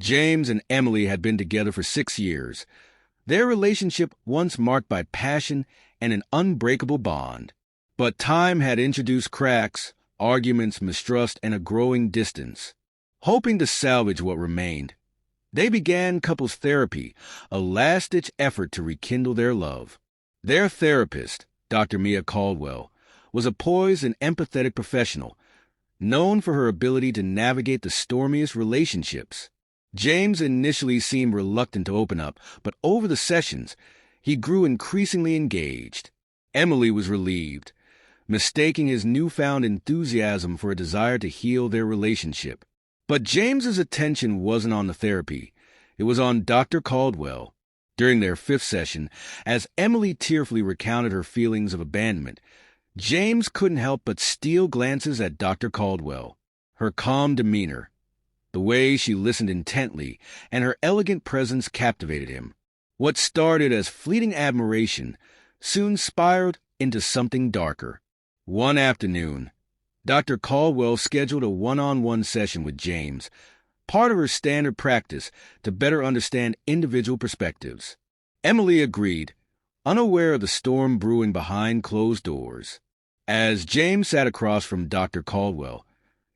James and Emily had been together for 6 years, their relationship once marked by passion and an unbreakable bond. But time had introduced cracks, arguments, mistrust, and a growing distance. Hoping to salvage what remained, they began couples therapy, a last-ditch effort to rekindle their love. Their therapist, Dr. Mia Caldwell, was a poised and empathetic professional, known for her ability to navigate the stormiest relationships. James initially seemed reluctant to open up, but over the sessions, he grew increasingly engaged. Emily was relieved, mistaking his newfound enthusiasm for a desire to heal their relationship. But James's attention wasn't on the therapy. It was on Dr. Caldwell. During their 5th session, as Emily tearfully recounted her feelings of abandonment, James couldn't help but steal glances at Dr. Caldwell. Her calm demeanor, the way she listened intently, and her elegant presence captivated him. What started as fleeting admiration soon spiraled into something darker. One afternoon, Dr. Caldwell scheduled a one-on-one session with James, part of her standard practice to better understand individual perspectives. Emily agreed, unaware of the storm brewing behind closed doors. As James sat across from Dr. Caldwell,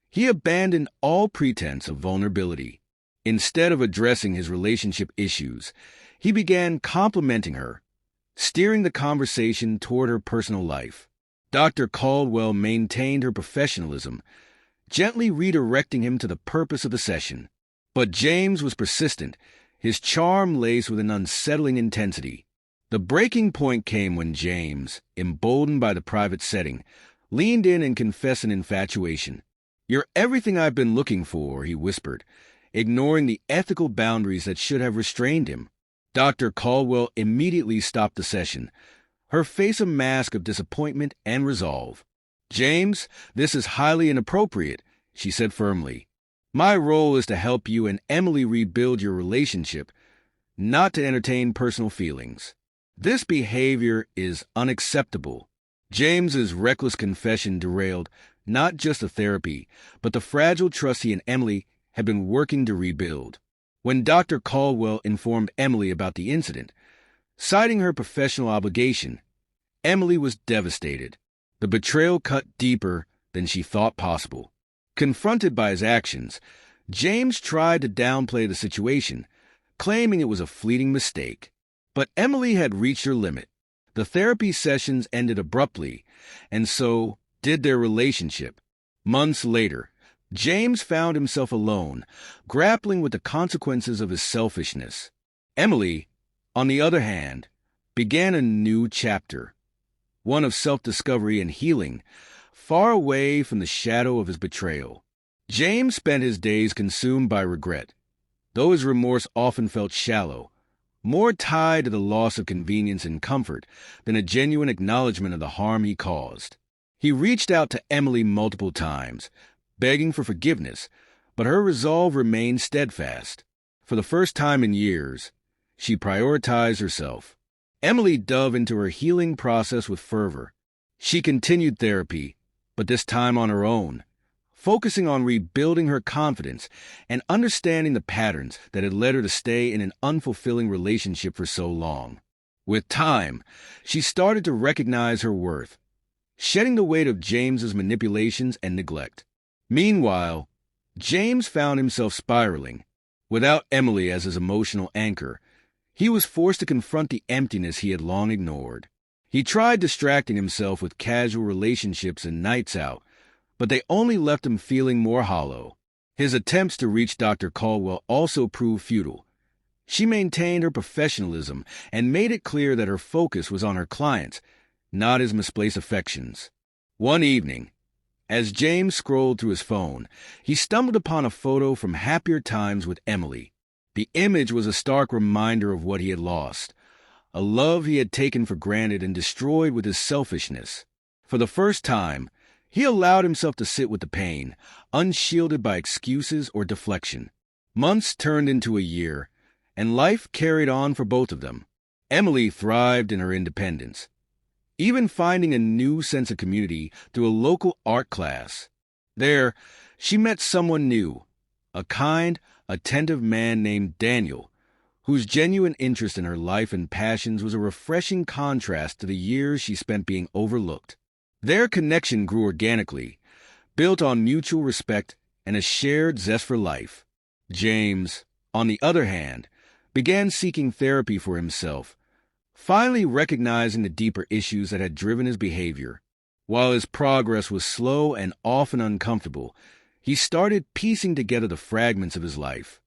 he abandoned all pretense of vulnerability. Instead of addressing his relationship issues, he began complimenting her, steering the conversation toward her personal life. Dr. Caldwell maintained her professionalism, gently redirecting him to the purpose of the session. But James was persistent, his charm laced with an unsettling intensity. The breaking point came when James, emboldened by the private setting, leaned in and confessed an infatuation. "You're everything I've been looking for," he whispered, ignoring the ethical boundaries that should have restrained him. Dr. Caldwell immediately stopped the session, her face a mask of disappointment and resolve. "James, this is highly inappropriate," she said firmly. "My role is to help you and Emily rebuild your relationship, not to entertain personal feelings. This behavior is unacceptable." James's reckless confession derailed not just the therapy, but the fragile trust he and Emily had been working to rebuild. When Dr. Caldwell informed Emily about the incident, citing her professional obligation, Emily was devastated. The betrayal cut deeper than she thought possible. Confronted by his actions, James tried to downplay the situation, claiming it was a fleeting mistake. But Emily had reached her limit. The therapy sessions ended abruptly, and so did their relationship. Months later, James found himself alone, grappling with the consequences of his selfishness. Emily, on the other hand, began a new chapter, one of self-discovery and healing, far away from the shadow of his betrayal. James spent his days consumed by regret, though his remorse often felt shallow, more tied to the loss of convenience and comfort than a genuine acknowledgement of the harm he caused. He reached out to Emily multiple times, begging for forgiveness, but her resolve remained steadfast. For the first time in years, she prioritized herself. Emily dove into her healing process with fervor. She continued therapy, but this time on her own, focusing on rebuilding her confidence and understanding the patterns that had led her to stay in an unfulfilling relationship for so long. With time, she started to recognize her worth, shedding the weight of James's manipulations and neglect. Meanwhile, James found himself spiraling. Without Emily as his emotional anchor, he was forced to confront the emptiness he had long ignored. He tried distracting himself with casual relationships and nights out, but they only left him feeling more hollow. His attempts to reach Dr. Caldwell also proved futile. She maintained her professionalism and made it clear that her focus was on her clients, not his misplaced affections. One evening, as James scrolled through his phone, he stumbled upon a photo from happier times with Emily. The image was a stark reminder of what he had lost, a love he had taken for granted and destroyed with his selfishness. For the first time, he allowed himself to sit with the pain, unshielded by excuses or deflection. Months turned into a year, and life carried on for both of them. Emily thrived in her independence, even finding a new sense of community through a local art class. There, she met someone new, a kind, attentive man named Daniel, whose genuine interest in her life and passions was a refreshing contrast to the years she spent being overlooked. Their connection grew organically, built on mutual respect and a shared zest for life. James, on the other hand, began seeking therapy for himself, finally recognizing the deeper issues that had driven his behavior. While his progress was slow and often uncomfortable, he started piecing together the fragments of his life.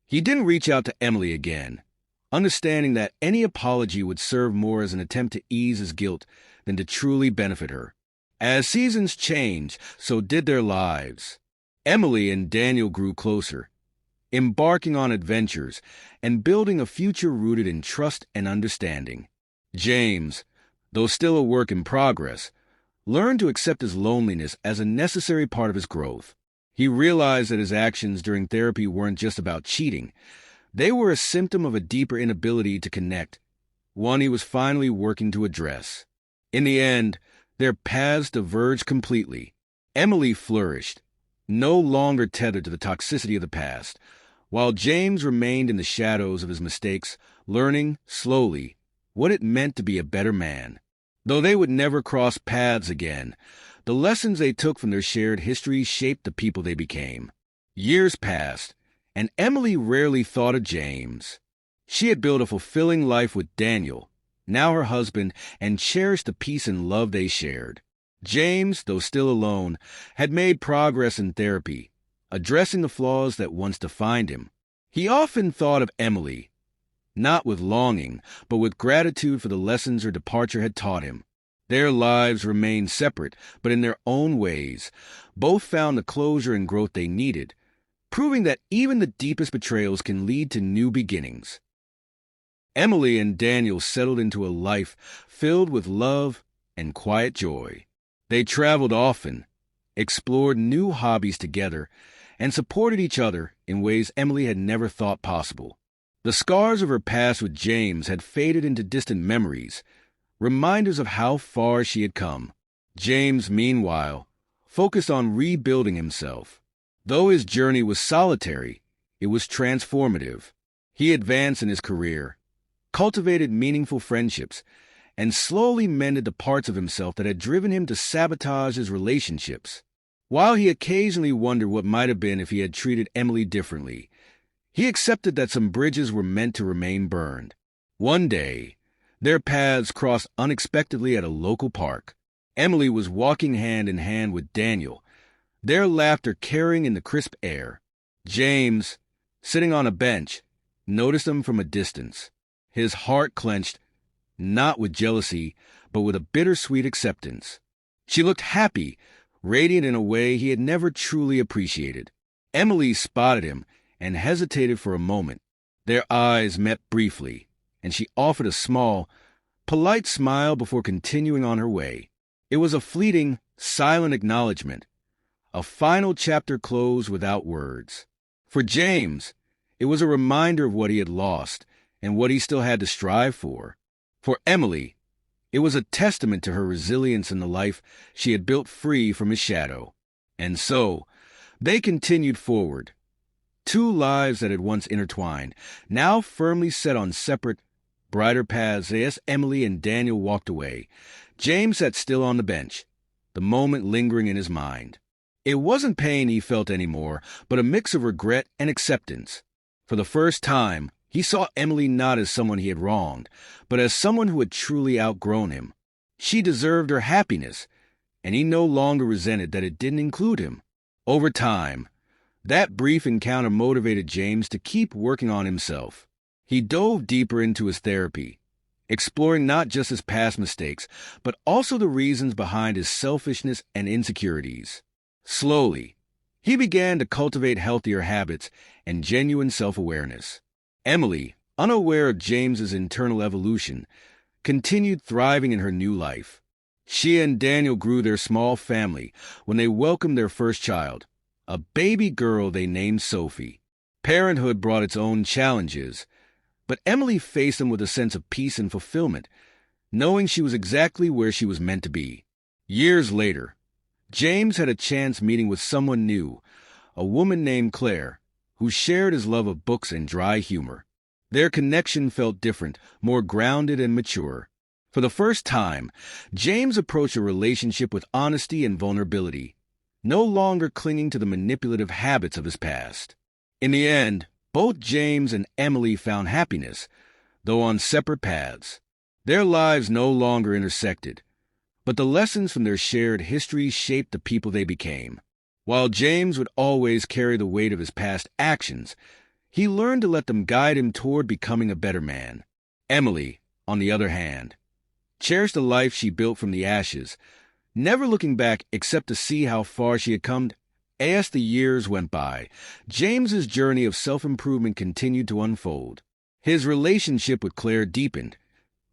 He didn't reach out to Emily again, understanding that any apology would serve more as an attempt to ease his guilt than to truly benefit her. As seasons changed, so did their lives. Emily and Daniel grew closer, embarking on adventures and building a future rooted in trust and understanding. James, though still a work in progress, learned to accept his loneliness as a necessary part of his growth. He realized that his actions during therapy weren't just about cheating. They were a symptom of a deeper inability to connect, one he was finally working to address. In the end, their paths diverged completely. Emily flourished, no longer tethered to the toxicity of the past, while James remained in the shadows of his mistakes, learning, slowly, what it meant to be a better man. Though they would never cross paths again, the lessons they took from their shared history shaped the people they became. Years passed, and Emily rarely thought of James. She had built a fulfilling life with Daniel, now her husband, and cherished the peace and love they shared. James, though still alone, had made progress in therapy, addressing the flaws that once defined him. He often thought of Emily, not with longing, but with gratitude for the lessons her departure had taught him. Their lives remained separate, but in their own ways. Both found the closure and growth they needed, proving that even the deepest betrayals can lead to new beginnings. Emily and Daniel settled into a life filled with love and quiet joy. They traveled often, explored new hobbies together, and supported each other in ways Emily had never thought possible. The scars of her past with James had faded into distant memories, reminders of how far she had come. James, meanwhile, focused on rebuilding himself. Though his journey was solitary, it was transformative. He advanced in his career, cultivated meaningful friendships, and slowly mended the parts of himself that had driven him to sabotage his relationships. While he occasionally wondered what might have been if he had treated Emily differently, he accepted that some bridges were meant to remain burned. One day, their paths crossed unexpectedly at a local park. Emily was walking hand in hand with Daniel, their laughter carrying in the crisp air. James, sitting on a bench, noticed them from a distance. His heart clenched, not with jealousy, but with a bittersweet acceptance. She looked happy, radiant in a way he had never truly appreciated. Emily spotted him and hesitated for a moment. Their eyes met briefly, and she offered a small, polite smile before continuing on her way. It was a fleeting, silent acknowledgement, a final chapter closed without words. For James, it was a reminder of what he had lost and what he still had to strive for. For Emily, it was a testament to her resilience in the life she had built free from his shadow. And so, they continued forward. Two lives that had once intertwined, now firmly set on separate, brighter paths as Emily and Daniel walked away. James sat still on the bench, the moment lingering in his mind. It wasn't pain he felt anymore, but a mix of regret and acceptance. For the first time, he saw Emily not as someone he had wronged, but as someone who had truly outgrown him. She deserved her happiness, and he no longer resented that it didn't include him. Over time, that brief encounter motivated James to keep working on himself. He dove deeper into his therapy, exploring not just his past mistakes, but also the reasons behind his selfishness and insecurities. Slowly, he began to cultivate healthier habits and genuine self-awareness. Emily, unaware of James's internal evolution, continued thriving in her new life. She and Daniel grew their small family when they welcomed their first child, a baby girl they named Sophie. Parenthood brought its own challenges, but Emily faced them with a sense of peace and fulfillment, knowing she was exactly where she was meant to be. Years later, James had a chance meeting with someone new, a woman named Claire, who shared his love of books and dry humor. Their connection felt different, more grounded and mature. For the first time, James approached a relationship with honesty and vulnerability, no longer clinging to the manipulative habits of his past. In the end, both James and Emily found happiness, though on separate paths. Their lives no longer intersected, but the lessons from their shared history shaped the people they became. While James would always carry the weight of his past actions, he learned to let them guide him toward becoming a better man. Emily, on the other hand, cherished the life she built from the ashes, never looking back except to see how far she had come. As the years went by, James's journey of self-improvement continued to unfold. His relationship with Claire deepened,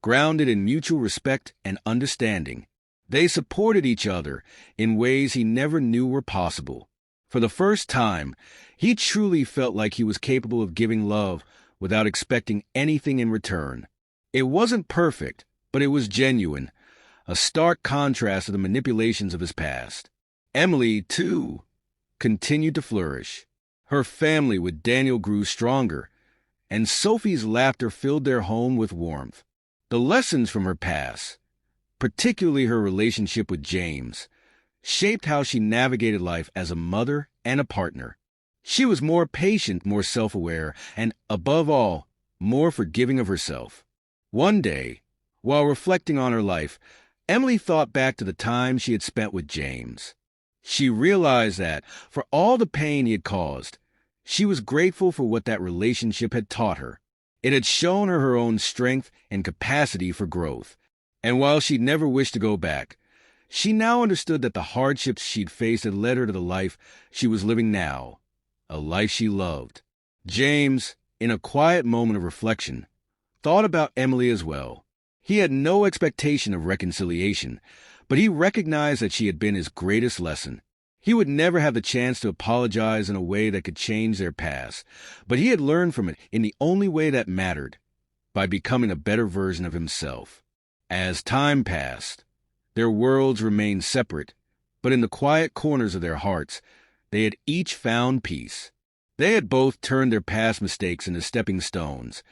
grounded in mutual respect and understanding. They supported each other in ways he never knew were possible. For the first time, he truly felt like he was capable of giving love without expecting anything in return. It wasn't perfect, but it was genuine, a stark contrast to the manipulations of his past. Emily, too, continued to flourish. Her family with Daniel grew stronger, and Sophie's laughter filled their home with warmth. The lessons from her past, particularly her relationship with James, shaped how she navigated life as a mother and a partner. She was more patient, more self-aware, and, above all, more forgiving of herself. One day, while reflecting on her life, Emily thought back to the time she had spent with James. She realized that, for all the pain he had caused, she was grateful for what that relationship had taught her. It had shown her own strength and capacity for growth. And while she'd never wished to go back, she now understood that the hardships she'd faced had led her to the life she was living now, a life she loved. James, in a quiet moment of reflection, thought about Emily as well. He had no expectation of reconciliation, but he recognized that she had been his greatest lesson. He would never have the chance to apologize in a way that could change their past, but he had learned from it in the only way that mattered, by becoming a better version of himself. As time passed, their worlds remained separate, but in the quiet corners of their hearts, they had each found peace. They had both turned their past mistakes into stepping stones,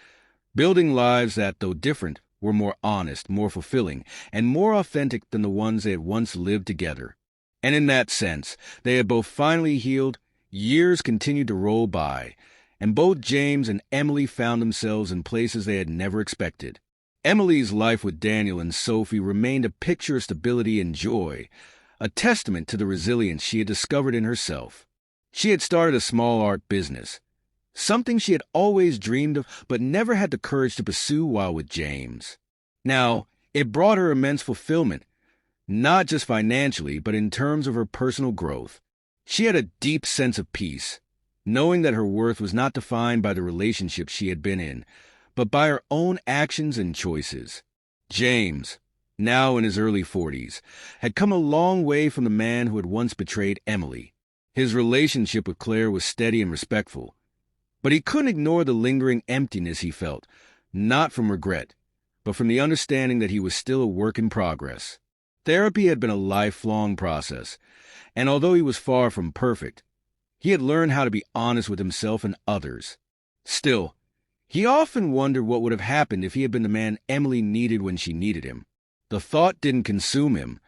building lives that, though different, were more honest, more fulfilling, and more authentic than the ones they had once lived together. And in that sense, they had both finally healed. Years continued to roll by, and both James and Emily found themselves in places they had never expected. Emily's life with Daniel and Sophie remained a picture of stability and joy, a testament to the resilience she had discovered in herself. She had started a small art business, something she had always dreamed of but never had the courage to pursue while with James. Now, it brought her immense fulfillment, not just financially, but in terms of her personal growth. She had a deep sense of peace, knowing that her worth was not defined by the relationships she had been in, but by her own actions and choices. James, now in his early 40s, had come a long way from the man who had once betrayed Emily. His relationship with Claire was steady and respectful, but he couldn't ignore the lingering emptiness he felt, not from regret, but from the understanding that he was still a work in progress. Therapy had been a lifelong process, and although he was far from perfect, he had learned how to be honest with himself and others. Still, he often wondered what would have happened if he had been the man Emily needed when she needed him. The thought didn't consume him,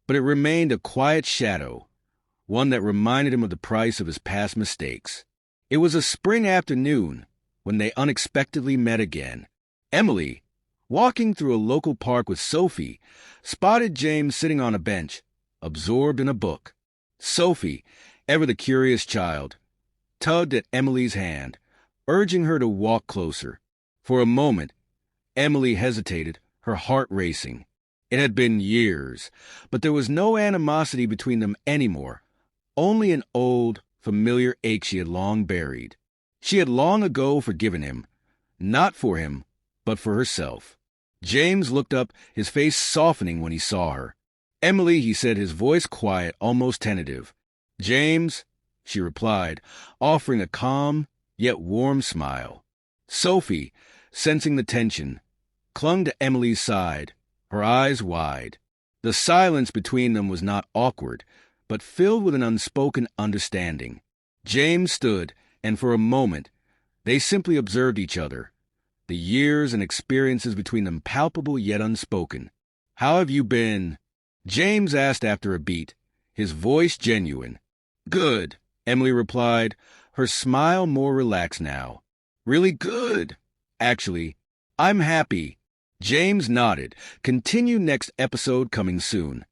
but it remained a quiet shadow, one that reminded him of the price of his past mistakes. It was a spring afternoon when they unexpectedly met again. Emily, walking through a local park with Sophie, spotted James sitting on a bench, absorbed in a book. Sophie, ever the curious child, tugged at Emily's hand, urging her to walk closer. For a moment, Emily hesitated, her heart racing. It had been years, but there was no animosity between them anymore, only an old, familiar ache she had long buried. She had long ago forgiven him, not for him, but for herself. James looked up, his face softening when he saw her. "Emily," he said, his voice quiet, almost tentative. "James," she replied, offering a calm, yet warm smile. Sophie, sensing the tension, clung to Emily's side, her eyes wide. The silence between them was not awkward, but filled with an unspoken understanding. James stood, and for a moment, they simply observed each other, the years and experiences between them palpable yet unspoken. "How have you been?" James asked after a beat, his voice genuine. "Good," Emily replied, her smile more relaxed now. "Really good. Actually, I'm happy." James nodded. Continue next episode coming soon.